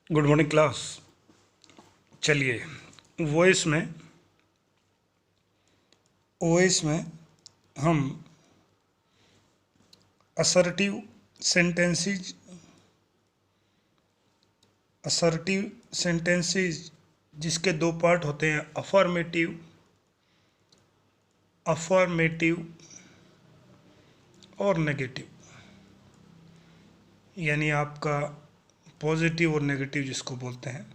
Good morning class. चलिए OS में हम असर्टिव सेंटेंसेस जिसके दो पार्ट होते हैं, अफर्मेटिव और नेगेटिव, यानी आपका पॉजिटिव और नेगेटिव जिसको बोलते हैं।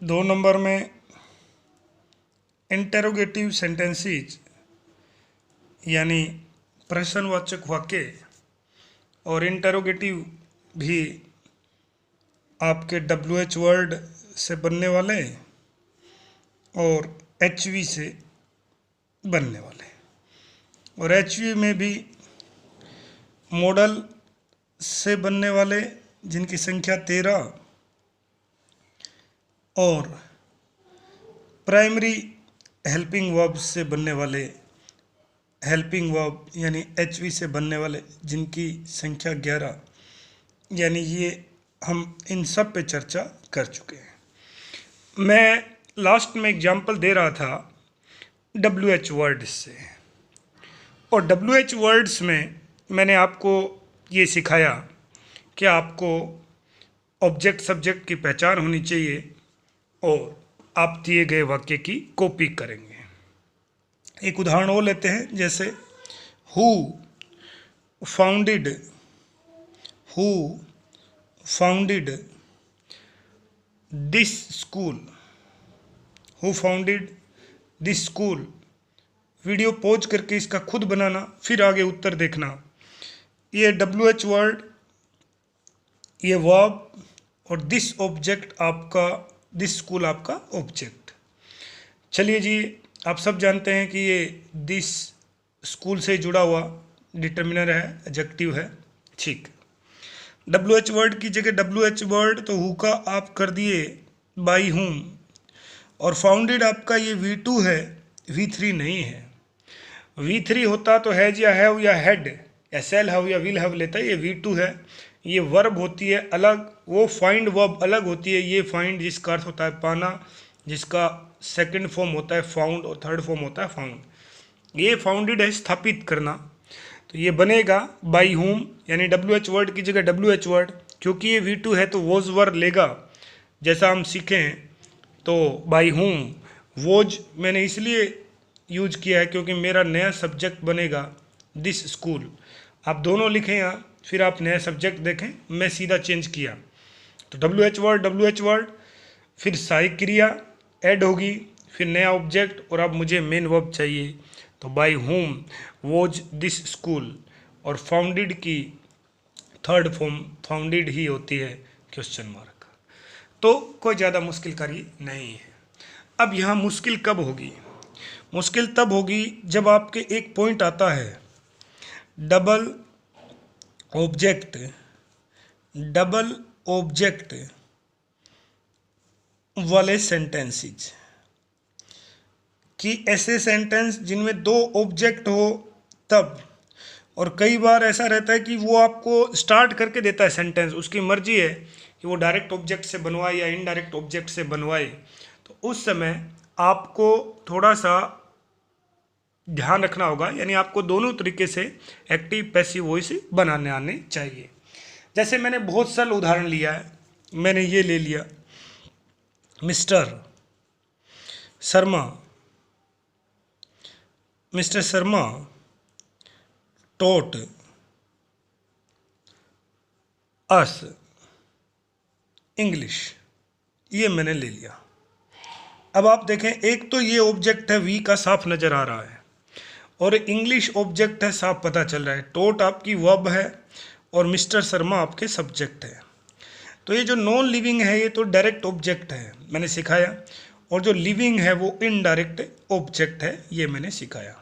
2 नंबर में इंटेरोगेटिव सेंटेंसेस यानी प्रश्नवाचक वाक्य, और इंटेरोगेटिव भी आपके WH वर्ड से बनने वाले और HV से बनने वाले, और HV में भी मॉडल से बनने वाले जिनकी संख्या 13, और प्राइमरी हेल्पिंग वर्ब से बनने वाले, हेल्पिंग वर्ब यानी HV से बनने वाले जिनकी संख्या 11। यानी ये हम इन सब पे चर्चा कर चुके हैं। मैं लास्ट में एग्जांपल दे रहा था WH वर्ड्स से, और WH वर्ड्स में मैंने आपको ये सिखाया कि आपको ऑब्जेक्ट सब्जेक्ट की पहचान होनी चाहिए और आप दिए गए वाक्य की कॉपी करेंगे। एक उदाहरण और लेते हैं, जैसे who founded this school. Video pause करके इसका खुद बनाना, फिर आगे उत्तर देखना। ये WH वर्ड, ये वर्ब, और दिस स्कूल आपका ऑब्जेक्ट। चलिए जी, आप सब जानते हैं कि ये दिस स्कूल से जुड़ा हुआ डिटर्मिनर है, एडजेक्टिव है। ठीक, WH वर्ड की जगह WH वर्ड तो हु का आप कर दिए बाई हुम, और फाउंडेड आपका ये V2 है, V3 नहीं है। V3 होता तो हैज या हैव या हेड या सेल हैव या विल हैव लेता है, ये V2 है। ये वर्ब होती है अलग, वो फाइंड वर्ब अलग होती है। ये फाइंड जिसका अर्थ होता है पाना, जिसका सेकंड फॉर्म होता है फाउंड और थर्ड फॉर्म होता है फाउंड। ये फाउंडेड है स्थापित करना, तो ये बनेगा बाई होम, यानी WH वर्ड की जगह WH वर्ड। क्योंकि ये V2 है तो वॉज वर्ड लेगा, जैसा हम सीखे हैं। तो बाई होम वॉज मैंने इसलिए यूज किया है क्योंकि मेरा नया सब्जेक्ट बनेगा दिस स्कूल। आप दोनों लिखें यहाँ, फिर आप नया सब्जेक्ट देखें, मैं सीधा चेंज किया। तो WH वर्ड, फिर सहायक क्रिया ऐड होगी, फिर नया ऑब्जेक्ट, और अब मुझे मेन वर्ब चाहिए। तो by whom was this school, और फाउंडेड की थर्ड फॉर्म फाउंडेड ही होती है क्वेश्चन मार्क। तो कोई ज़्यादा मुश्किल कार्य नहीं है। अब यहाँ मुश्किल कब होगी? मुश्किल तब होगी जब आपके एक पॉइंट आता है डबल ऑब्जेक्ट वाले सेंटेंसेस, कि ऐसे सेंटेंस जिनमें 2 ऑब्जेक्ट हो तब। और कई बार ऐसा रहता है कि वो आपको स्टार्ट करके देता है सेंटेंस, उसकी मर्जी है कि वो डायरेक्ट ऑब्जेक्ट से बनवाए या इनडायरेक्ट ऑब्जेक्ट से बनवाए। तो उस समय आपको थोड़ा सा ध्यान रखना होगा, यानी आपको दोनों तरीके से एक्टिव पैसिव वॉइस बनाने आने चाहिए। जैसे मैंने बहुत सरल उदाहरण लिया है, मैंने ये ले लिया, mister Sharma taught us English, ये मैंने ले लिया। अब आप देखें, एक तो ये ऑब्जेक्ट है वी का, साफ नजर आ रहा है, और इंग्लिश ऑब्जेक्ट है, साफ पता चल रहा है। टॉट आपकी वर्ब है और मिस्टर शर्मा आपके सब्जेक्ट है। तो ये जो नॉन लिविंग है ये तो डायरेक्ट ऑब्जेक्ट है, मैंने सिखाया, और जो लिविंग है वो इनडायरेक्ट ऑब्जेक्ट है, ये मैंने सिखाया।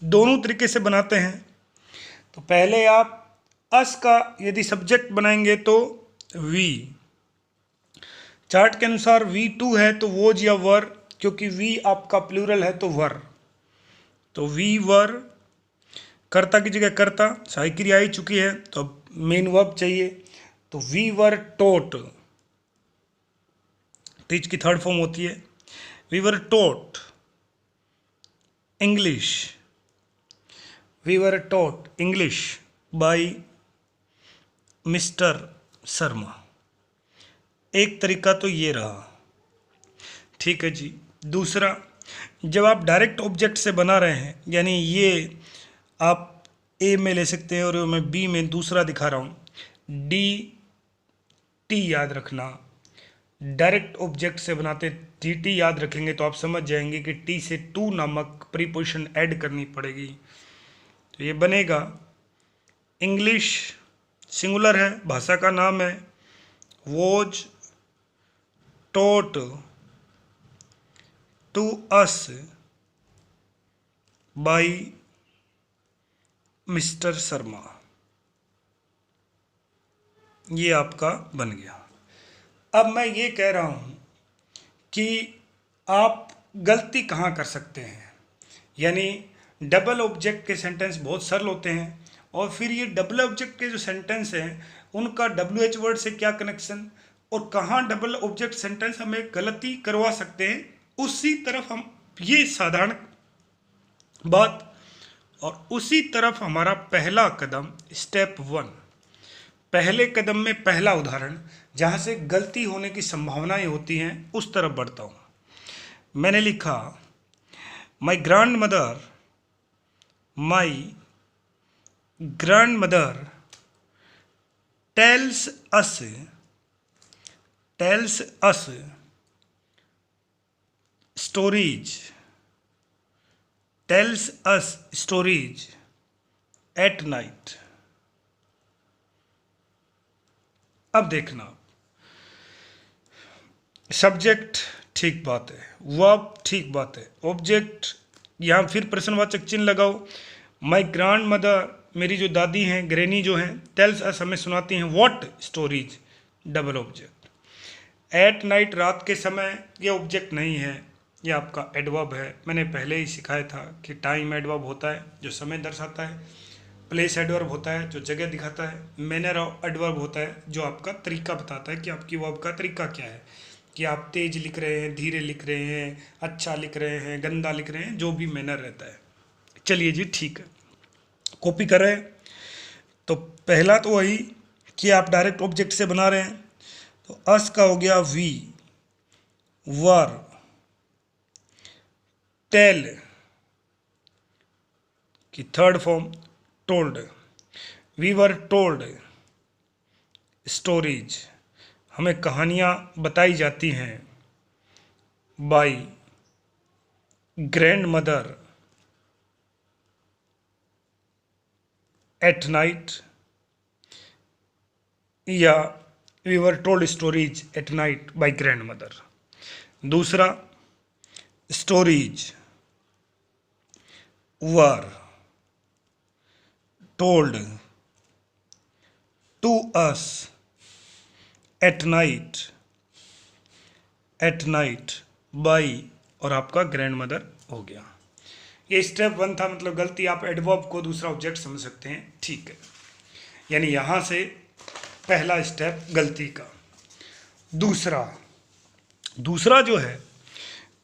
दोनों तरीके से बनाते हैं। तो पहले आप अस का यदि सब्जेक्ट बनाएंगे तो वी, चार्ट के अनुसार V2 है तो वोज या वर, क्योंकि वी आपका प्लूरल है तो वर। तो वी वर, कर्ता की जगह कर्ता, सहायक क्रिया आई चुकी है, तो अब मेन वर्ब चाहिए। तो वी वर टोट, टीच की थर्ड फॉर्म होती है। We were taught English, we were taught English by mister Sharma. एक तरीका तो ये रहा, ठीक है जी। दूसरा, जब आप डायरेक्ट ऑब्जेक्ट से बना रहे हैं, यानी ये आप ए में ले सकते हैं और मैं बी में दूसरा दिखा रहा हूँ, डी टी याद रखना। डायरेक्ट ऑब्जेक्ट से बनाते डी टी याद रखेंगे तो आप समझ जाएंगे कि टी से टू नामक प्रीपोजिशन ऐड करनी पड़ेगी। तो ये बनेगा इंग्लिश, सिंगुलर है, भाषा का नाम है, was taught to us by mister Sharma. ये आपका बन गया। अब मैं ये कह रहा हूँ कि आप गलती कहाँ कर सकते हैं, यानी डबल ऑब्जेक्ट के सेंटेंस बहुत सरल होते हैं, और फिर ये डबल ऑब्जेक्ट के जो सेंटेंस हैं उनका WH वर्ड से क्या कनेक्शन, और कहाँ डबल ऑब्जेक्ट सेंटेंस हमें गलती करवा सकते हैं, उसी तरफ हम, ये साधारण बात, और उसी तरफ हमारा पहला कदम स्टेप 1, पहले कदम में पहला उदाहरण जहाँ से गलती होने की संभावनाएं होती हैं उस तरफ बढ़ता हूँ। मैंने लिखा my grand mother tells us stories at night. अब देखना, सब्जेक्ट ठीक बात है, वर्ब ठीक बात है, ऑब्जेक्ट यहाँ फिर प्रश्नवाचक चिन्ह लगाओ। माई ग्रैंड मदर, मेरी जो दादी हैं, ग्रैनी जो हैं, टेल्स अस, हमें सुनाती हैं, what stories, double object. At night, रात के समय, ये ऑब्जेक्ट नहीं है, ये आपका एडवर्ब है। मैंने पहले ही सिखाया था कि टाइम एडवर्ब होता है जो समय दर्शाता है, प्लेस एडवर्ब होता है जो जगह दिखाता है, मैनर एडवर्ब होता है जो आपका तरीका बताता है कि आपकी वर्ब का तरीका क्या है, कि आप तेज लिख रहे हैं, धीरे लिख रहे हैं, अच्छा लिख रहे हैं, गंदा लिख रहे हैं, जो भी मैनर रहता है। चलिए जी, ठीक है, कॉपी कर रहे हैं। तो पहला तो वही कि आप डायरेक्ट ऑब्जेक्ट से बना रहे हैं, तो अस का हो गया वी, वर, टेल की third form told, we were told stories, हमें कहानियाँ बताई जाती हैं, by grandmother at night, या we were told stories at night by grandmother. दूसरा, stories were told to us at night by, और आपका ग्रैंड मदर हो गया। ये स्टेप 1 था, मतलब गलती आप एडवर्ब को दूसरा ऑब्जेक्ट समझ सकते हैं, ठीक है। यानी यहाँ से पहला स्टेप गलती का। दूसरा जो है,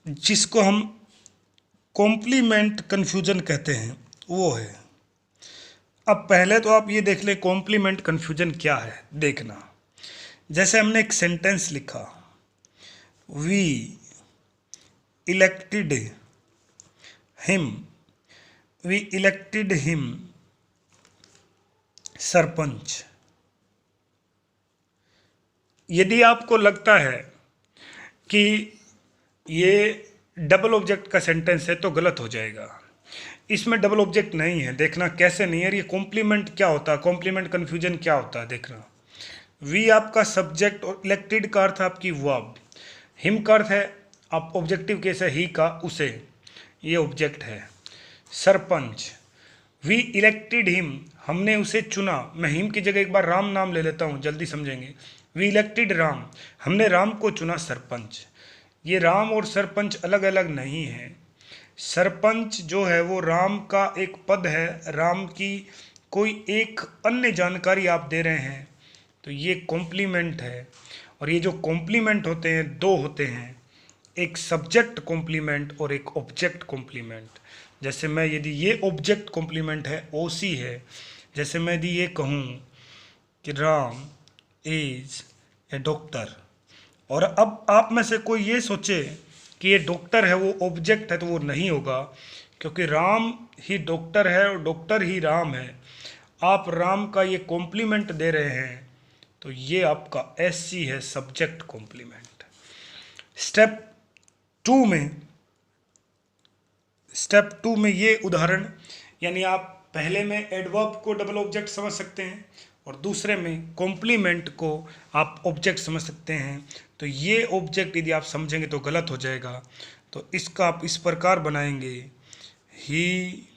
जिसको हम कॉम्प्लीमेंट कन्फ्यूजन कहते हैं, वो है। अब पहले तो आप ये देख लें कॉम्प्लीमेंट कन्फ्यूजन क्या है, देखना। जैसे हमने एक सेंटेंस लिखा, वी इलेक्टेड हिम सरपंच। यदि आपको लगता है कि ये डबल ऑब्जेक्ट का सेंटेंस है तो गलत हो जाएगा, इसमें डबल ऑब्जेक्ट नहीं है। देखना कैसे नहीं है, ये कॉम्प्लीमेंट क्या होता है, कॉम्प्लीमेंट कन्फ्यूजन क्या होता है, देखना। वी आपका सब्जेक्ट और इलेक्टेड का अर्थ आपकी वर्ब, हिम का अर्थ है आप ऑब्जेक्टिव केस है ही का उसे, ये ऑब्जेक्ट है। सरपंच, वी इलेक्टेड हिम, हमने उसे चुना। मैं हिम की जगह एक बार राम नाम ले लेता हूँ, जल्दी समझेंगे। वी इलेक्टेड राम, हमने राम को चुना सरपंच। ये राम और सरपंच अलग अलग नहीं है। सरपंच जो है वो राम का एक पद है, राम की कोई एक अन्य जानकारी आप दे रहे हैं, तो ये कॉम्प्लीमेंट है। और ये जो कॉम्प्लीमेंट होते हैं दो होते हैं, एक सब्जेक्ट कॉम्प्लीमेंट और एक ऑब्जेक्ट कॉम्प्लीमेंट। जैसे मैं यदि ये ऑब्जेक्ट कॉम्प्लीमेंट है, ओसी है, जैसे मैं यदि ये कहूँ कि राम इज ए डॉक्टर, और अब आप में से कोई ये सोचे कि ये डॉक्टर है वो ऑब्जेक्ट है, तो वो नहीं होगा, क्योंकि राम ही डॉक्टर है और डॉक्टर ही राम है। आप राम का ये कॉम्प्लीमेंट दे रहे हैं, तो ये आपका एससी है, सब्जेक्ट कॉम्प्लीमेंट। स्टेप टू में ये उदाहरण, यानी आप पहले में एडवर्ब को डबल ऑब्जेक्ट समझ सकते हैं और दूसरे में कॉम्प्लीमेंट को आप ऑब्जेक्ट समझ सकते हैं। तो ये ऑब्जेक्ट यदि आप समझेंगे तो गलत हो जाएगा, तो इसका आप इस प्रकार बनाएंगे, he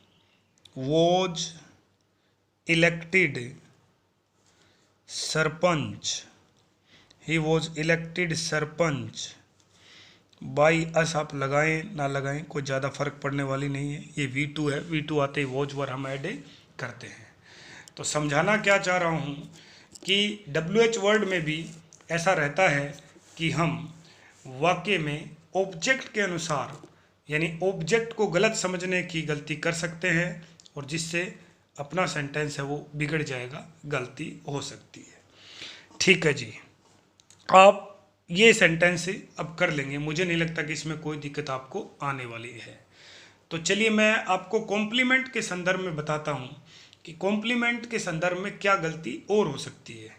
was elected sarpanch, he was elected sarpanch by us. आप लगाएं ना लगाएं कोई ज़्यादा फर्क पड़ने वाली नहीं है, ये V2 है, V2 आते ही वॉज वर हम ऐड करते हैं। तो समझाना क्या चाह रहा हूँ कि WH वर्ड में भी ऐसा रहता है कि हम वाक्य में ऑब्जेक्ट के अनुसार, यानी ऑब्जेक्ट को गलत समझने की गलती कर सकते हैं, और जिससे अपना सेंटेंस है वो बिगड़ जाएगा, गलती हो सकती है। ठीक है जी, आप ये सेंटेंस अब कर लेंगे, मुझे नहीं लगता कि इसमें कोई दिक्कत आपको आने वाली है। तो चलिए मैं आपको कॉम्प्लीमेंट के संदर्भ में बताता हूँ कि कॉम्प्लीमेंट के संदर्भ में क्या गलती और हो सकती है।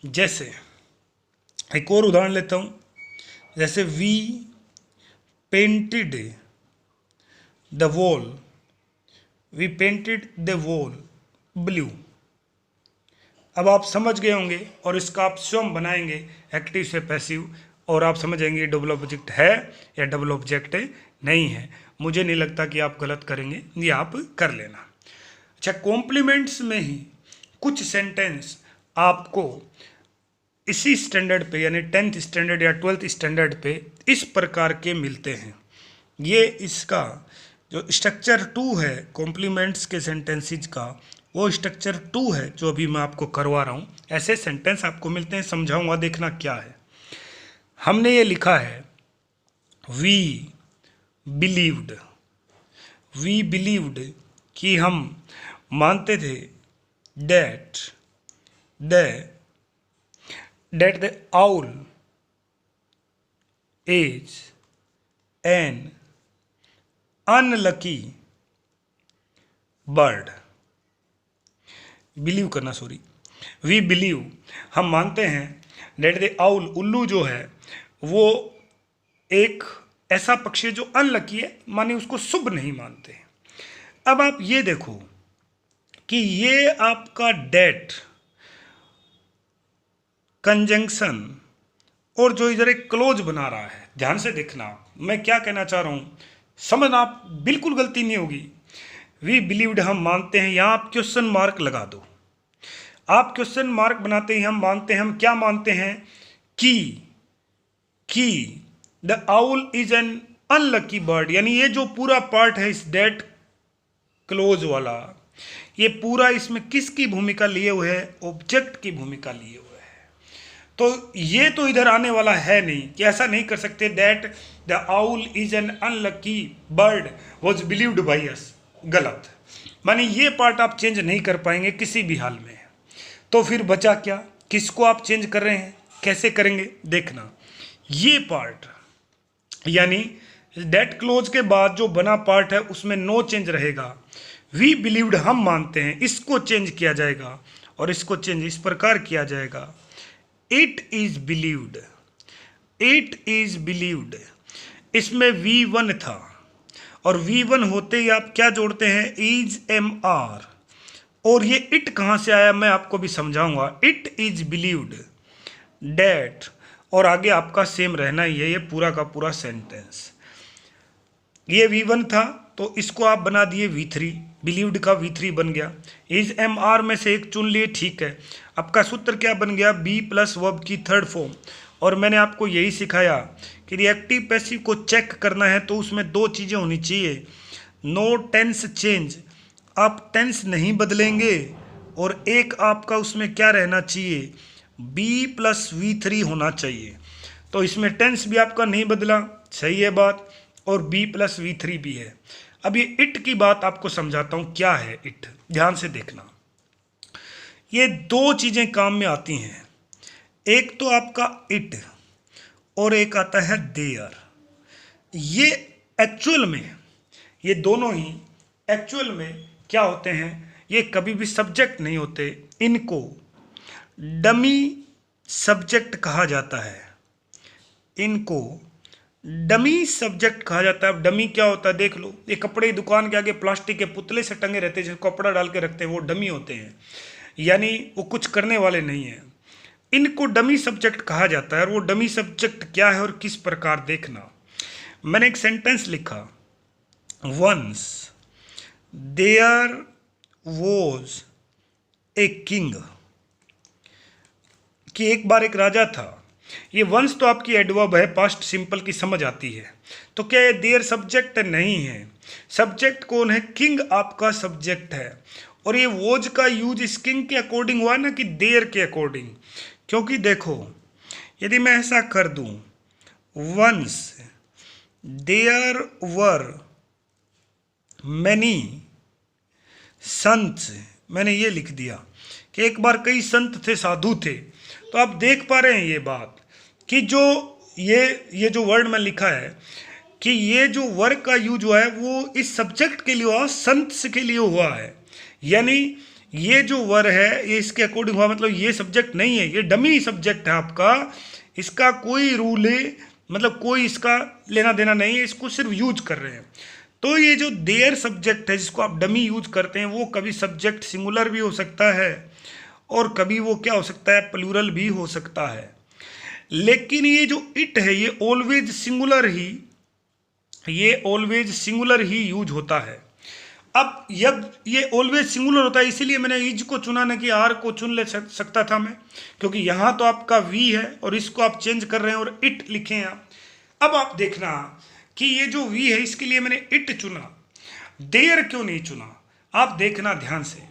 जैसे एक और उदाहरण लेता हूँ, जैसे we painted the wall, we painted the wall blue. अब आप समझ गए होंगे और इसका आप स्वयं बनाएंगे एक्टिव से पैसिव, और आप समझेंगे डबल ऑब्जेक्ट है या डबल ऑब्जेक्ट नहीं है। मुझे नहीं लगता कि आप गलत करेंगे, ये आप कर लेना। अच्छा, कॉम्प्लीमेंट्स में ही कुछ सेंटेंस आपको इसी स्टैंडर्ड पे, यानी 10th स्टैंडर्ड या 12th स्टैंडर्ड पे इस प्रकार के मिलते हैं। ये इसका जो स्ट्रक्चर 2 है कॉम्प्लीमेंट्स के सेंटेंसेस का, वो स्ट्रक्चर 2 है जो अभी मैं आपको करवा रहा हूँ। ऐसे सेंटेंस आपको मिलते हैं, समझाऊंगा, देखना क्या है। हमने ये लिखा है वी बिलीव्ड, वी बिलीव्ड कि हम मानते थे that the owl is an unlucky bird. Believe करना, सॉरी, वी बिलीव, हम मानते हैं डेट द आउल, उल्लू जो है वो एक ऐसा पक्षी है जो अनलकी है, माने उसको शुभ नहीं मानते। अब आप ये देखो कि ये आपका डेट कंजंक्शन और जो इधर एक क्लोज बना रहा है, ध्यान से देखना मैं क्या कहना चाह रहा हूं, समझना, आप बिल्कुल गलती नहीं होगी। वी बिलीव्ड हम मानते हैं, यहां आप क्वेश्चन मार्क लगा दो। आप क्वेश्चन मार्क बनाते ही हम मानते हैं, हम क्या मानते हैं कि the owl is an unlucky bird, यानी ये जो पूरा पार्ट है इस डेट क्लोज वाला, ये पूरा इसमें किसकी भूमिका लिए हुए है, ऑब्जेक्ट की भूमिका लिए हुए है। तो ये तो इधर आने वाला है नहीं कि ऐसा नहीं कर सकते that the owl is an unlucky bird was believed by us, गलत, माने ये पार्ट आप चेंज नहीं कर पाएंगे किसी भी हाल में। तो फिर बचा क्या, किसको आप चेंज कर रहे हैं, कैसे करेंगे देखना। ये पार्ट यानी डेट क्लोज के बाद जो बना पार्ट है उसमें नो चेंज रहेगा। वी बिलीव्ड हम मानते हैं, इसको चेंज किया जाएगा और इसको चेंज इस प्रकार किया जाएगा, it is believed, it is believed. इसमें V1 था और V1 होते ही आप क्या जोड़ते हैं, इज MR, और ये इट कहाँ से आया मैं आपको भी समझाऊंगा। इट इज बिलीव्ड डेट, और आगे आपका सेम रहना ही है ये पूरा का पूरा सेंटेंस। ये V1 था तो इसको आप बना दिए V3, बिलीव्ड का V3 बन गया। इज MR में से एक चुन लिए, ठीक है। आपका सूत्र क्या बन गया, बी प्लस वर्ब की थर्ड फॉर्म। और मैंने आपको यही सिखाया कि रिएक्टिव पैसिव को चेक करना है तो उसमें दो चीज़ें होनी चाहिए, नो टेंस चेंज, आप टेंस नहीं बदलेंगे, और एक आपका उसमें क्या रहना चाहिए, B+V3 होना चाहिए। तो इसमें टेंस भी आपका नहीं बदला, सही है बात, और B+V3 भी है। अब ये इट की बात आपको समझाता हूं, क्या है इट, ध्यान से देखना। ये दो चीजें काम में आती हैं, एक तो आपका इट और एक आता है देयर। ये एक्चुअल में, ये दोनों ही एक्चुअल में क्या होते हैं, ये कभी भी सब्जेक्ट नहीं होते, इनको डमी सब्जेक्ट कहा जाता है। इनको डमी सब्जेक्ट कहा जाता है। अब डमी क्या होता है देख लो, ये कपड़े की दुकान के आगे प्लास्टिक के पुतले से टंगे रहते हैं, जिसको कपड़ा डाल के रखते हैं, वो डमी होते हैं, यानी वो कुछ करने वाले नहीं हैं। इनको डमी सब्जेक्ट कहा जाता है। और वो डमी सब्जेक्ट क्या है और किस प्रकार, देखना। मैंने एक सेंटेंस लिखा, once there was a king, कि एक बार एक राजा था। ये वंस तो आपकी एडवर्ब है, पास्ट सिंपल की समझ आती है। तो क्या ये देयर सब्जेक्ट नहीं है? सब्जेक्ट कौन है? किंग आपका सब्जेक्ट है। और ये वॉज का यूज इस किंग के अकॉर्डिंग हुआ ना कि देयर के अकॉर्डिंग। क्योंकि देखो, यदि मैं ऐसा कर दूं, वंस देयर वर मैनी संत, मैंने ये लिख दिया कि एक बार कई संत थे, साधु थे। तो आप देख पा रहे हैं ये बात कि जो ये जो वर्ड में लिखा है कि ये जो वर्ड का यूज हुआ है वो इस सब्जेक्ट के लिए हुआ, संत के लिए हुआ है। यानी ये जो वर्ड है ये इसके अकॉर्डिंग हुआ, मतलब ये सब्जेक्ट नहीं है, ये डमी सब्जेक्ट है आपका। इसका कोई रूल है, मतलब कोई इसका लेना देना नहीं है, इसको सिर्फ यूज कर रहे हैं। तो ये जो देयर सब्जेक्ट है जिसको आप डमी यूज करते हैं, वो कभी सब्जेक्ट सिंगुलर भी हो सकता है और कभी वो क्या हो सकता है, प्लूरल भी हो सकता है। लेकिन ये जो इट है ये ऑलवेज सिंगुलर ही यूज होता है। अब जब ये ऑलवेज सिंगुलर होता है, इसीलिए मैंने इज को चुना, ना कि आर को चुन ले सकता था मैं, क्योंकि यहां तो आपका वी है और इसको आप चेंज कर रहे हैं और इट लिखे हैं आप। अब आप देखना कि ये जो वी है इसके लिए मैंने इट चुना, देयर क्यों नहीं चुना। आप देखना ध्यान से,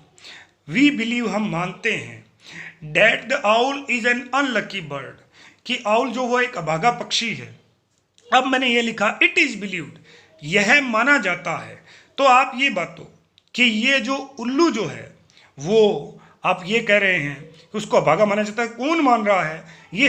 वी बिलीव, हम मानते हैं, that the owl is an unlucky bird, कि आउल जो वो एक अभागा पक्षी है। अब मैंने ये लिखा इट इज बिलीव्ड, यह माना जाता है। तो आप ये बातों कि ये जो उल्लू जो है वो आप ये कह रहे हैं कि उसको अभागा माना जाता है, कौन मान रहा है? ये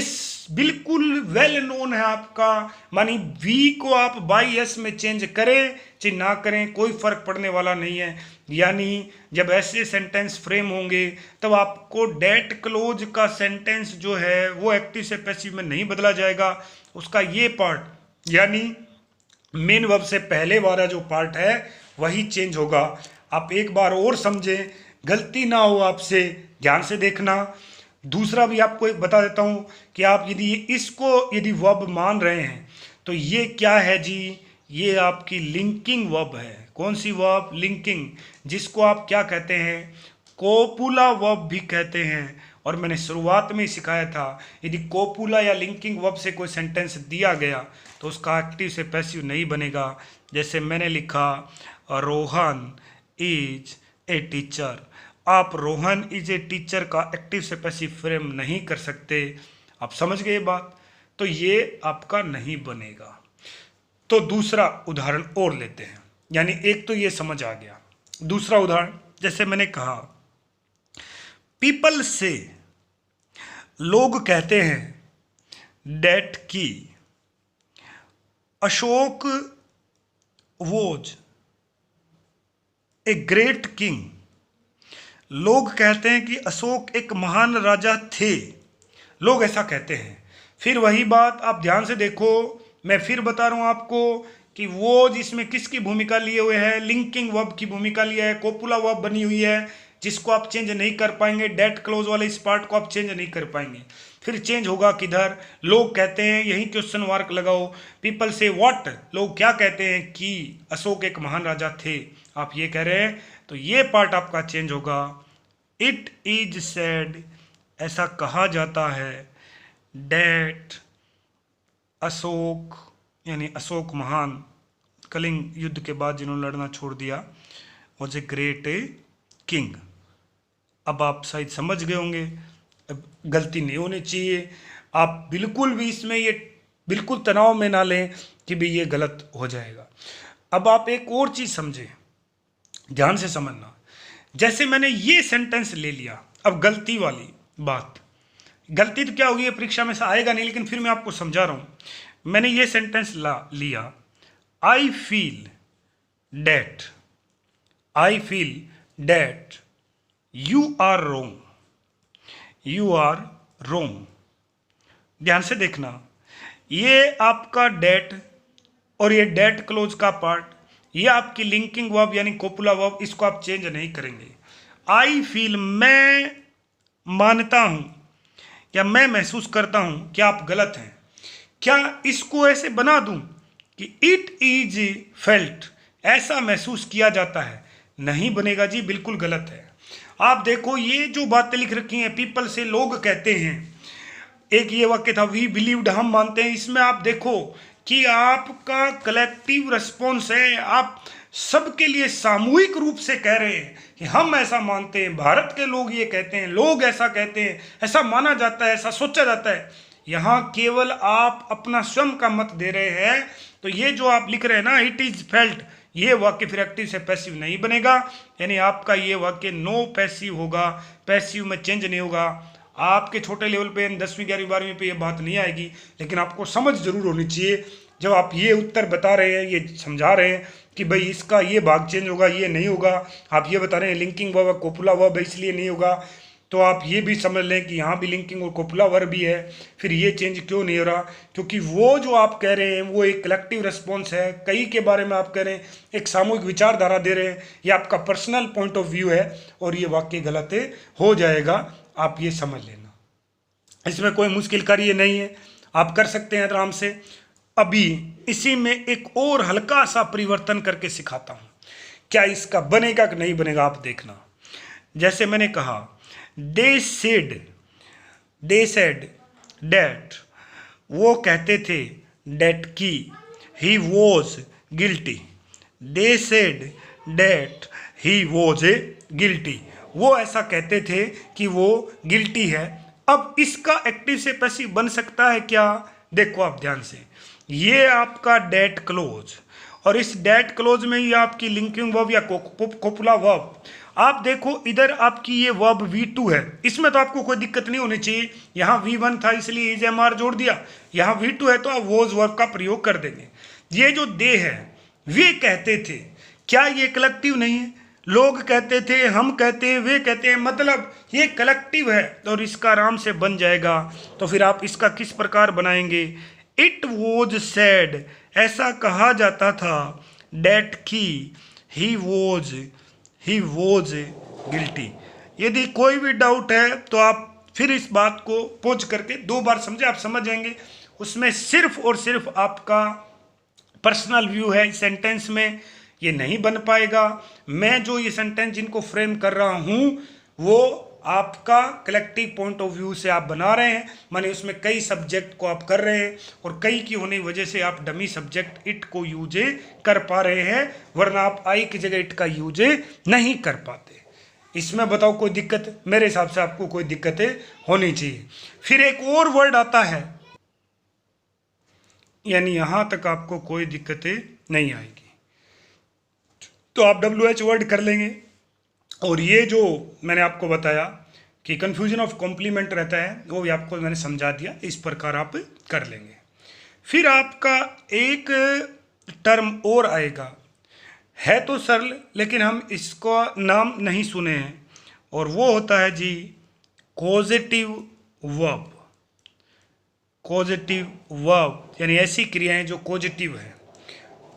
बिल्कुल वेल नोन है आपका। मानी वी को आप बाई एस में चेंज करें चाहे ना करें, कोई फर्क पड़ने वाला नहीं है। यानी जब ऐसे सेंटेंस फ्रेम होंगे तब आपको डेट क्लोज का सेंटेंस जो है वो एक्टिव से पैसिव में नहीं बदला जाएगा। उसका ये पार्ट यानी मेन वर्ब से पहले वाला जो पार्ट है वही चेंज होगा। आप एक बार और समझें, गलती ना हो आपसे, ध्यान से देखना। दूसरा भी आपको एक बता देता हूं कि आप यदि इसको यदि वर्ब मान रहे हैं तो ये क्या है जी, ये आपकी लिंकिंग वर्ब है। कौन सी वर्ब? लिंकिंग, जिसको आप क्या कहते हैं, कोपुला वर्ब भी कहते हैं। और मैंने शुरुआत में ही सिखाया था, यदि कोपुला या लिंकिंग वर्ब से कोई सेंटेंस दिया गया तो उसका एक्टिव से पैसिव नहीं बनेगा। जैसे मैंने लिखा रोहन इज ए टीचर, आप रोहन इज ए टीचर का एक्टिव से पैसिव फ्रेम नहीं कर सकते। आप समझ गए बात? तो ये आपका नहीं बनेगा। तो दूसरा उदाहरण और लेते हैं, यानी एक तो ये समझ आ गया। दूसरा उदाहरण, जैसे मैंने कहा पीपल से, लोग कहते हैं डेट की Ashok was a great king, लोग कहते हैं कि अशोक एक महान राजा थे, लोग ऐसा कहते हैं। फिर वही बात आप ध्यान से देखो, मैं फिर बता रहा हूं आपको कि वो जिसमें किसकी भूमिका लिए हुए है, लिंकिंग वर्ब की भूमिका लिया है, कोपुला वर्ब बनी हुई है जिसको आप चेंज नहीं कर पाएंगे। डेट क्लोज वाले इस पार्ट को आप चेंज नहीं कर पाएंगे। फिर चेंज होगा किधर? लोग कहते हैं, यही क्वेश्चन मार्क लगाओ। पीपल से व्हाट, लोग क्या कहते हैं कि अशोक एक महान राजा थे, आप ये कह रहे हैं, तो ये पार्ट आपका चेंज होगा। इट इज सेड, ऐसा कहा जाता है, डेट अशोक, यानी अशोक महान, कलिंग युद्ध के बाद जिन्होंने लड़ना छोड़ दिया, वॉज ए ग्रेट किंग। अब आप शायद समझ गए होंगे। अब गलती नहीं होनी चाहिए। आप बिल्कुल भी इसमें ये बिल्कुल तनाव में ना लें कि भाई ये गलत हो जाएगा। अब आप एक और चीज़ समझें, ध्यान से समझना। जैसे मैंने ये सेंटेंस ले लिया, अब गलती वाली बात, गलती तो क्या होगी, ये परीक्षा में से आएगा नहीं, लेकिन फिर मैं आपको समझा रहा हूं। मैंने ये सेंटेंस लिया, I feel that you are wrong. ध्यान से देखना, ये आपका डेट और ये डेट क्लोज का पार्ट, ये आपकी लिंकिंग वर्ब यानी कोपुला वर्ब, इसको आप चेंज नहीं करेंगे। आई फील, मैं मानता हूं या मैं महसूस करता हूं कि आप गलत हैं। क्या इसको ऐसे बना दूं कि इट इज फेल्ट, ऐसा महसूस किया जाता है? नहीं बनेगा जी, बिल्कुल गलत है। आप देखो ये जो बातें लिख रखी हैं, पीपल से लोग कहते हैं, एक ये वाक्य था वी बिलीव्ड, हम मानते हैं। इसमें आप देखो कि आपका कलेक्टिव रिस्पॉन्स है, आप सबके लिए सामूहिक रूप से कह रहे हैं कि हम ऐसा मानते हैं, भारत के लोग ये कहते हैं, लोग ऐसा कहते हैं, ऐसा माना जाता है, ऐसा सोचा जाता है। यहाँ केवल आप अपना स्वयं का मत दे रहे हैं। तो ये जो आप लिख रहे हैं ना, इट इज फेल्ट, ये वाक्य फिर एक्टिव से पैसिव नहीं बनेगा, यानी आपका ये वाक्य नो पैसिव होगा, पैसिव में चेंज नहीं होगा। आपके छोटे लेवल पे 10वीं 11वीं 12वीं पे ये बात नहीं आएगी, लेकिन आपको समझ जरूर होनी चाहिए। जब आप ये उत्तर बता रहे हैं, ये समझा रहे हैं कि भाई इसका ये भाग चेंज होगा, ये नहीं होगा, आप ये बता रहे हैं लिंकिंग वर्ब कोपुला वर्ब है इसलिए नहीं होगा, तो आप ये भी समझ लें कि यहाँ भी लिंकिंग और कोपुला वर्ब भी है, फिर ये चेंज क्यों नहीं हो रहा? क्योंकि वो जो आप कह रहे हैं वो एक कलेक्टिव रिस्पॉन्स है, कई के बारे में आप कह रहे हैं, एक सामूहिक विचारधारा दे रहे हैं, ये आपका पर्सनल पॉइंट ऑफ व्यू है और ये वाक्य गलत हो जाएगा। आप ये समझ लेना, इसमें कोई मुश्किल कार्य नहीं है, आप कर सकते हैं आराम से। अभी इसी में एक और हल्का सा परिवर्तन करके सिखाता हूं, क्या इसका बनेगा कि नहीं बनेगा, आप देखना। जैसे मैंने कहा दे सेड डेट, वो कहते थे डेट की he was guilty, they said that he was guilty, वो ऐसा कहते थे कि वो गिल्टी है। अब इसका एक्टिव से पैसिव बन सकता है क्या? देखो आप ध्यान से, ये आपका डेट क्लोज और इस डेट क्लोज में ही आपकी लिंकिंग वर्ब या कोपुला वर्ब। आप देखो इधर आपकी ये वर्ब V2 है, इसमें तो आपको कोई दिक्कत नहीं होनी चाहिए। यहाँ V1 था इसलिए इज MR जोड़ दिया, यहाँ V2 है तो आप वॉज वर्ब का प्रयोग कर देंगे। ये जो दे है, वे कहते थे, क्या ये कलेक्टिव नहीं है? लोग कहते थे, हम कहते हैं, वे कहते हैं, मतलब ये कलेक्टिव है और इसका आराम से बन जाएगा। तो फिर आप इसका किस प्रकार बनाएंगे? इट वॉज सैड, ऐसा कहा जाता था, डेट की ही वॉज गिल्टी। यदि कोई भी डाउट है तो आप फिर इस बात को पॉज करके 2 बार समझे, आप समझ जाएंगे। उसमें सिर्फ और सिर्फ आपका पर्सनल व्यू है, इस सेंटेंस में ये नहीं बन पाएगा। मैं जो ये सेंटेंस जिनको फ्रेम कर रहा हूं वो आपका कलेक्टिव पॉइंट ऑफ व्यू से आप बना रहे हैं, माने उसमें कई सब्जेक्ट को आप कर रहे हैं और कई की होने की वजह से आप डमी सब्जेक्ट इट को यूज कर पा रहे हैं, वरना आप आई की जगह इट का यूज नहीं कर पाते। इसमें बताओ कोई दिक्कत? मेरे हिसाब से आपको कोई दिक्कतें होनी चाहिए। फिर एक और वर्ड आता है, यानी यहां तक आपको कोई दिक्कतें नहीं आएगी, तो आप WH वर्ड कर लेंगे। और ये जो मैंने आपको बताया कि कंफ्यूजन ऑफ कॉम्प्लीमेंट रहता है, वो भी आपको मैंने समझा दिया, इस प्रकार आप कर लेंगे। फिर आपका एक टर्म और आएगा, है तो सरल लेकिन हम इसका नाम नहीं सुने हैं, और वो होता है जी कॉजेटिव वर्ब। कॉजेटिव वर्ब यानी ऐसी क्रियाएं जो कॉजेटिव है।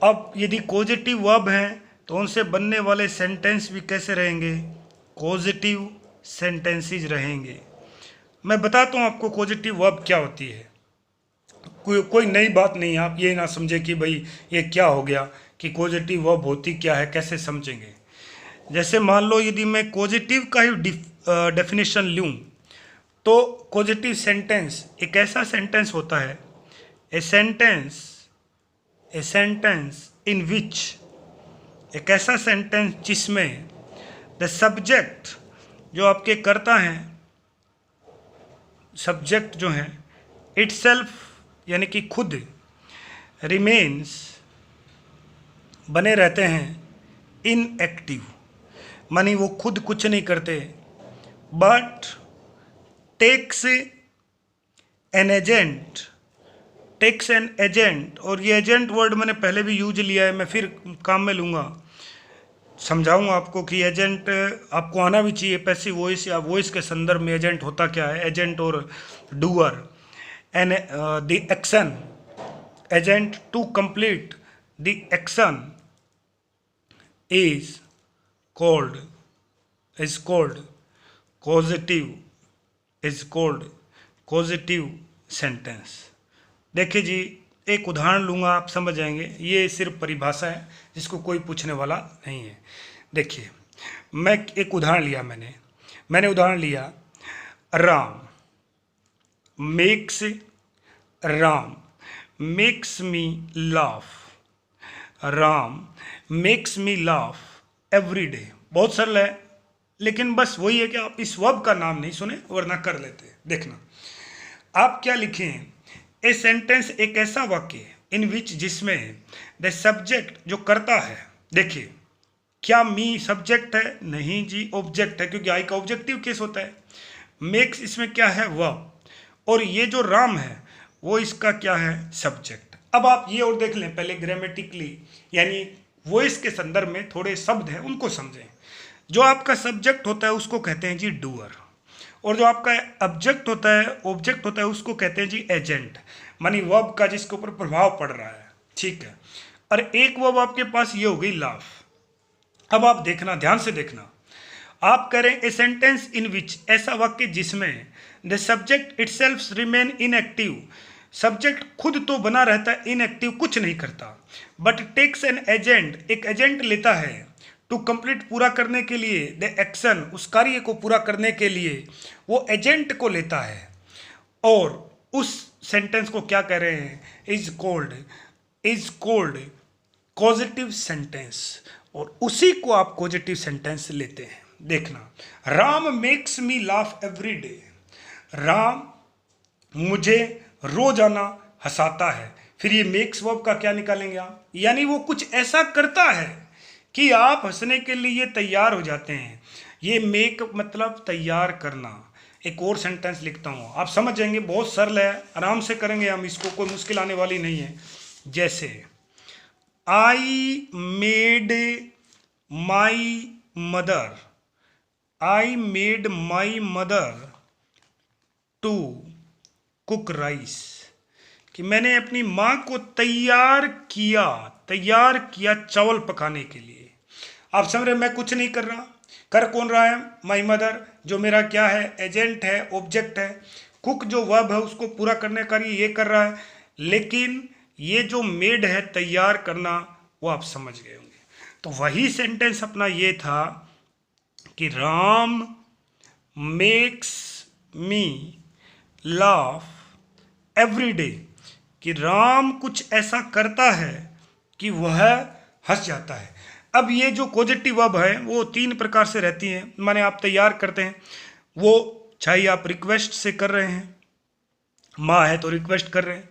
अब यदि कॉजेटिव वर्ब हैं तो उनसे बनने वाले सेंटेंस भी कैसे रहेंगे? कॉजेटिव सेंटेंसेस रहेंगे। मैं बताता हूँ आपको कॉजेटिव वर्ब क्या होती है। कोई नई बात नहीं है, आप ये ना समझे कि भाई ये क्या हो गया, कि कॉजेटिव वर्ब होती क्या है, कैसे समझेंगे। जैसे मान लो यदि मैं कॉजेटिव का ही डेफिनेशन लूँ तो कॉजेटिव सेंटेंस एक ऐसा सेंटेंस होता है, ए सेंटेंस इन विच, एक ऐसा सेंटेंस जिसमें द सब्जेक्ट जो आपके कर्ता हैं सब्जेक्ट जो हैं इटसेल्फ यानी कि खुद, रिमेन्स बने रहते हैं इनएक्टिव, मानी वो खुद कुछ नहीं करते, but takes an agent, takes an agent, और ये एजेंट वर्ड मैंने पहले भी यूज लिया है, मैं फिर काम में लूँगा, समझाऊंगा आपको कि एजेंट आपको आना भी चाहिए। पैसिव वॉइस या वॉइस के संदर्भ में एजेंट होता क्या है, एजेंट और doer. In the action, agent to complete the action is called causative, is called causative sentence। देखिए जी, एक उदाहरण लूँगा, आप समझ जाएंगे, ये सिर्फ परिभाषा है जिसको कोई पूछने वाला नहीं है। देखिए, मैं एक उदाहरण लिया, मैंने उदाहरण लिया, Ram makes me laugh, Ram makes me laugh every day. बहुत सरल है, लेकिन बस वही है कि आप इस वर्ब का नाम नहीं सुने वरना कर लेते। देखना आप क्या लिखें, ए सेंटेंस एक ऐसा वाक्य इन विच, जिसमें द सब्जेक्ट जो करता है, देखिए क्या मी सब्जेक्ट है, नहीं जी ऑब्जेक्ट है, क्योंकि आई का ऑब्जेक्टिव केस होता है। मेक्स इसमें क्या है, वर्ब, और ये जो राम है वो इसका क्या है, सब्जेक्ट। अब आप ये और देख लें पहले ग्रामेटिकली, यानी वॉइस के संदर्भ में थोड़े शब्द हैं उनको समझें। जो आपका सब्जेक्ट होता है उसको कहते हैं जी डूअर, और जो आपका ऑब्जेक्ट होता है उसको कहते हैं जी एजेंट, मानी वर्ब का जिसके ऊपर प्रभाव पड़ रहा है, ठीक है। और एक वर्ब आपके पास ये हो गई लाफ। अब आप देखना, ध्यान से देखना, आप करें ए सेंटेंस इन विच, ऐसा वाक्य जिसमें the subject itself remain inactive, subject खुद तो बना रहता है, इनएक्टिव कुछ नहीं करता, बट टेक्स एन एजेंट, एक एजेंट लेता है, टू कंप्लीट पूरा करने के लिए, द एक्शन उस कार्य को पूरा करने के लिए वो एजेंट को लेता है, और उस सेंटेंस को क्या कह रहे हैं, इज कॉल्ड कॉजेटिव सेंटेंस, और उसी को आप पॉजिटिव सेंटेंस लेते हैं। देखना, Ram makes me laugh every day, Ram मुझे रोजाना हंसाता है। फिर ये मेक्स वर्ब का क्या निकालेंगे आप, यानी वो कुछ ऐसा करता है कि आप हंसने के लिए तैयार हो जाते हैं। ये मेक मतलब तैयार करना। एक और सेंटेंस लिखता हूँ, आप समझ जाएंगे, बहुत सरल है, आराम से करेंगे हम इसको, कोई मुश्किल आने वाली नहीं है। जैसे I made my mother to cook rice, कि मैंने अपनी माँ को तैयार किया चावल पकाने के लिए। आप समझ रहे, मैं कुछ नहीं कर रहा, कर कौन रहा है, माई मदर, जो मेरा क्या है, एजेंट है, ऑब्जेक्ट है। कुक जो वर्ब है उसको पूरा करने का ये कर रहा है, लेकिन ये जो मेड है, तैयार करना, वो आप समझ गए होंगे। तो वही सेंटेंस अपना ये था कि Ram makes me laugh every day, कि राम कुछ ऐसा करता है कि वह हंस जाता है। अब ये जो पॉजिटिव वर्ब है वो 3 प्रकार से रहती हैं, माने आप तैयार करते हैं, वो चाहे आप रिक्वेस्ट से कर रहे हैं, माँ है तो रिक्वेस्ट कर रहे हैं,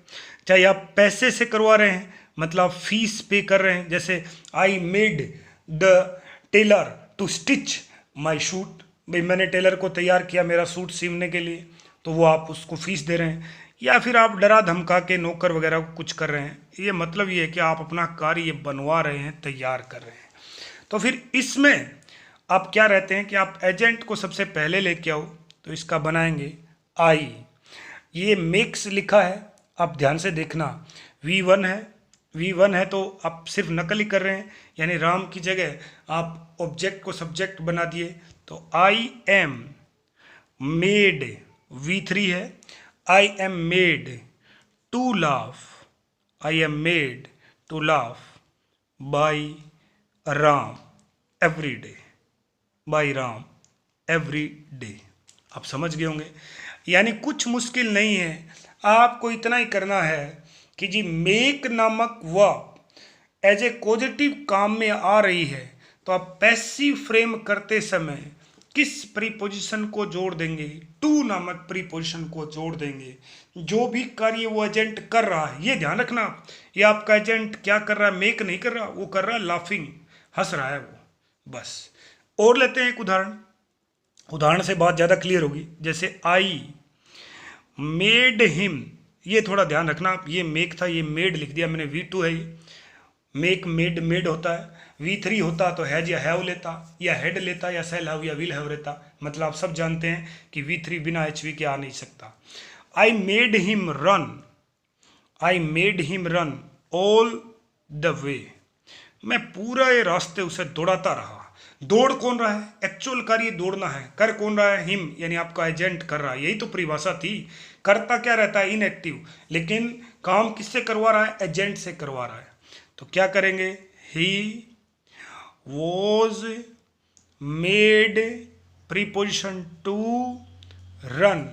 चाहे आप पैसे से करवा रहे हैं, मतलब फीस पे कर रहे हैं, जैसे I made the tailor to stitch my suit, भाई मैंने टेलर को तैयार किया मेरा सूट सीवने के लिए, तो वो आप उसको फीस दे रहे हैं। या फिर आप डरा धमका के नौकर वगैरह को कुछ कर रहे हैं, ये मतलब ये है कि आप अपना कार्य बनवा रहे हैं, तैयार कर रहे हैं। तो फिर इसमें आप क्या रहते हैं कि आप एजेंट को सबसे पहले लेके आओ, तो इसका बनाएंगे आई। ये मिक्स लिखा है, आप ध्यान से देखना, V1 है तो आप सिर्फ नकल ही कर रहे हैं, यानी राम की जगह आप ऑब्जेक्ट को सब्जेक्ट बना दिए। तो आई एम मेड, V3 है, I am made to laugh by Ram every day. आप समझ गए होंगे, यानी कुछ मुश्किल नहीं है, आपको इतना ही करना है कि जी मेक नामक वर्ब एज ए पॉजिटिव काम में आ रही है, तो आप पैसिव फ्रेम करते समय किस प्रीपोजिशन को जोड़ देंगे, टू नामक प्रीपोजिशन को जोड़ देंगे। जो भी कार्य वो एजेंट कर रहा है, ये ध्यान रखना, ये आपका एजेंट क्या कर रहा है, मेक नहीं कर रहा, वो कर रहा है लाफिंग, हंस रहा है वो, बस। और लेते हैं एक उदाहरण, उदाहरण से बात ज़्यादा क्लियर होगी। जैसे आई मेड हिम, ये थोड़ा ध्यान रखना आप, ये मेक था, ये मेड लिख दिया मैंने, V2 है ये, मेक मेड मेड होता है। V3 होता तो हैज या हैव लेता, या हेड लेता, या सेल हैव या विल हैव रहता। मतलब आप सब जानते हैं कि V3 बिना HV के आ नहीं सकता। I made him run, I made him run all the वे, मैं पूरा ये रास्ते उसे दौड़ाता रहा। दौड़ कौन रहा है, एक्चुअल कार्य दौड़ना है, कर कौन रहा है, हिम यानी आपका एजेंट कर रहा है, यही तो परिभाषा थी। करता क्या रहता है, इनएक्टिव, लेकिन काम किससे करवा रहा है, एजेंट से करवा रहा है। तो क्या करेंगे, he was made preposition to run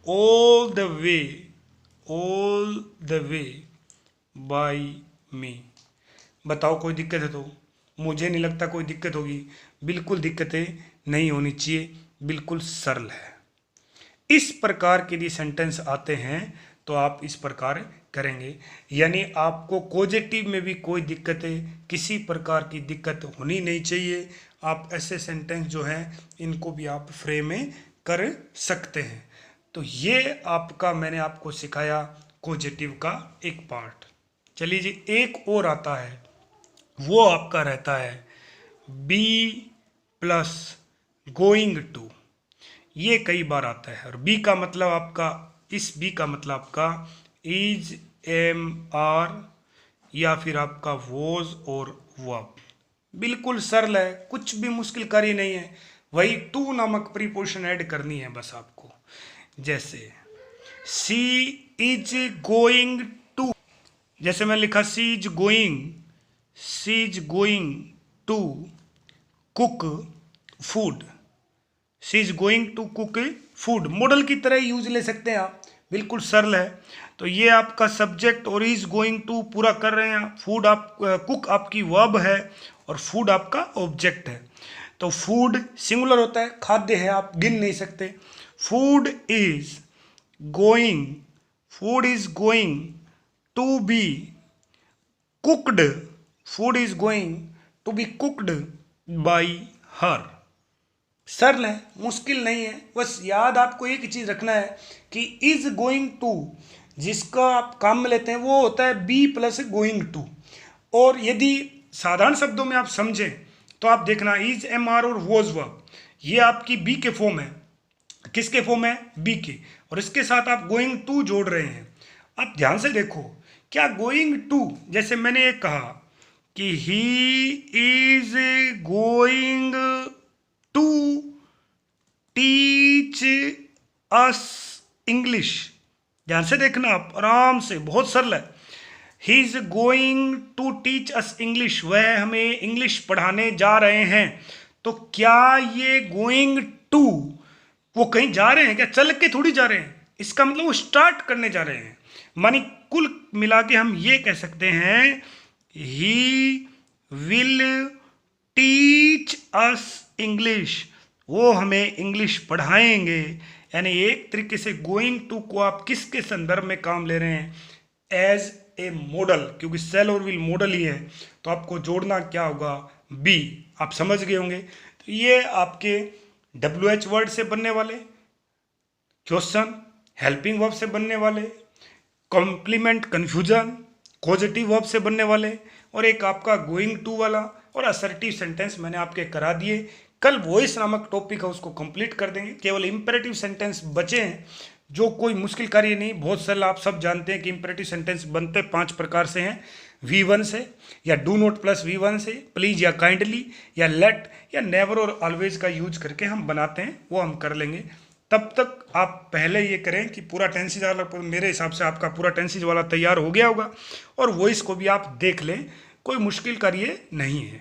all the way by me. बताओ कोई दिक्कत है तो, मुझे नहीं लगता कोई दिक्कत होगी, बिल्कुल दिक्कतें नहीं होनी चाहिए, बिल्कुल सरल है। इस प्रकार के यदि सेंटेंस आते हैं तो आप इस प्रकार करेंगे, यानी आपको पॉजिटिव में भी कोई दिक्कतें, किसी प्रकार की दिक्कत होनी नहीं चाहिए। आप ऐसे सेंटेंस जो हैं इनको भी आप फ्रेम में कर सकते हैं। तो ये आपका मैंने आपको सिखाया पॉजिटिव का एक पार्ट। चलिए जी, एक और आता है, वो आपका रहता है बी प्लस गोइंग टू। ये कई बार आता है, और बी का मतलब आपका, इस बी का मतलब आपका इज, एम, आर, या फिर आपका वॉज और वर्ब। बिल्कुल सरल है, कुछ भी मुश्किल कार्य नहीं है, वही टू नामक प्रीपोजिशन ऐड करनी है बस आपको। जैसे सी इज गोइंग टू, जैसे मैं लिखा she is going to cook food, she is going to cook food, model की तरह यूज ले सकते हैं आप, बिल्कुल सरल है। तो ये आपका सब्जेक्ट और इज गोइंग टू पूरा कर रहे हैं, फूड आप, कुक आपकी वर्ब है और फूड आपका ऑब्जेक्ट है। तो फूड सिंगुलर होता है, खाद्य है, आप गिन नहीं सकते। Food is going to be cooked, food is going to be cooked by her. सरल है, मुश्किल नहीं है, बस याद आपको एक ही चीज रखना है कि इज गोइंग टू जिसका आप काम में लेते हैं वो होता है बी प्लस गोइंग टू। और यदि साधारण शब्दों में आप समझें तो आप देखना इज, एम, आर और वॉज वर्ब, ये आपकी बी के फॉर्म है। किसके फॉर्म है, बी के, और इसके साथ आप गोइंग टू जोड़ रहे हैं। आप ध्यान से देखो, क्या गोइंग टू, जैसे मैंने एक कहा कि he is going to teach us English, ध्यान से देखना आप, आराम से, बहुत सरल है। He is going to teach us English, वह हमें इंग्लिश पढ़ाने जा रहे हैं। तो क्या ये गोइंग टू, वो कहीं जा रहे हैं क्या, चल के थोड़ी जा रहे हैं, इसका मतलब वो स्टार्ट करने जा रहे हैं। मानी कुल मिला के हम ये कह सकते हैं he will teach us English, वो हमें इंग्लिश पढ़ाएंगे। यानी एक तरीके से गोइंग टू को आप किसके संदर्भ में काम ले रहे हैं, एज ए मॉडल, क्योंकि सेल और विल मॉडल ही है, तो आपको जोड़ना क्या होगा, बी। आप समझ गए होंगे। तो ये आपके WH वर्ड से बनने वाले क्वेश्चन, हेल्पिंग वर्ब से बनने वाले, कॉम्प्लीमेंट कन्फ्यूजन, पॉजिटिव वर्ब से बनने वाले, और एक आपका गोइंग टू वाला, और असर्टिव सेंटेंस मैंने आपके करा दिए। कल वॉइस नामक टॉपिक है, उसको कंप्लीट कर देंगे। केवल इंपेरेटिव सेंटेंस बचे हैं, जो कोई मुश्किल कार्य नहीं, बहुत सरल। आप सब जानते हैं कि इंपेरेटिव सेंटेंस बनते 5 प्रकार से हैं, V1 से, या डू नॉट प्लस V1 से, प्लीज या काइंडली या लेट या नेवर और ऑलवेज का यूज करके हम बनाते हैं, वो हम कर लेंगे। तब तक आप पहले ये करें कि पूरा टेंसेज वाला, मेरे हिसाब से आपका पूरा टेंसेज वाला तैयार हो गया होगा, और वॉइस को भी आप देख लें, कोई मुश्किल कार्य नहीं है।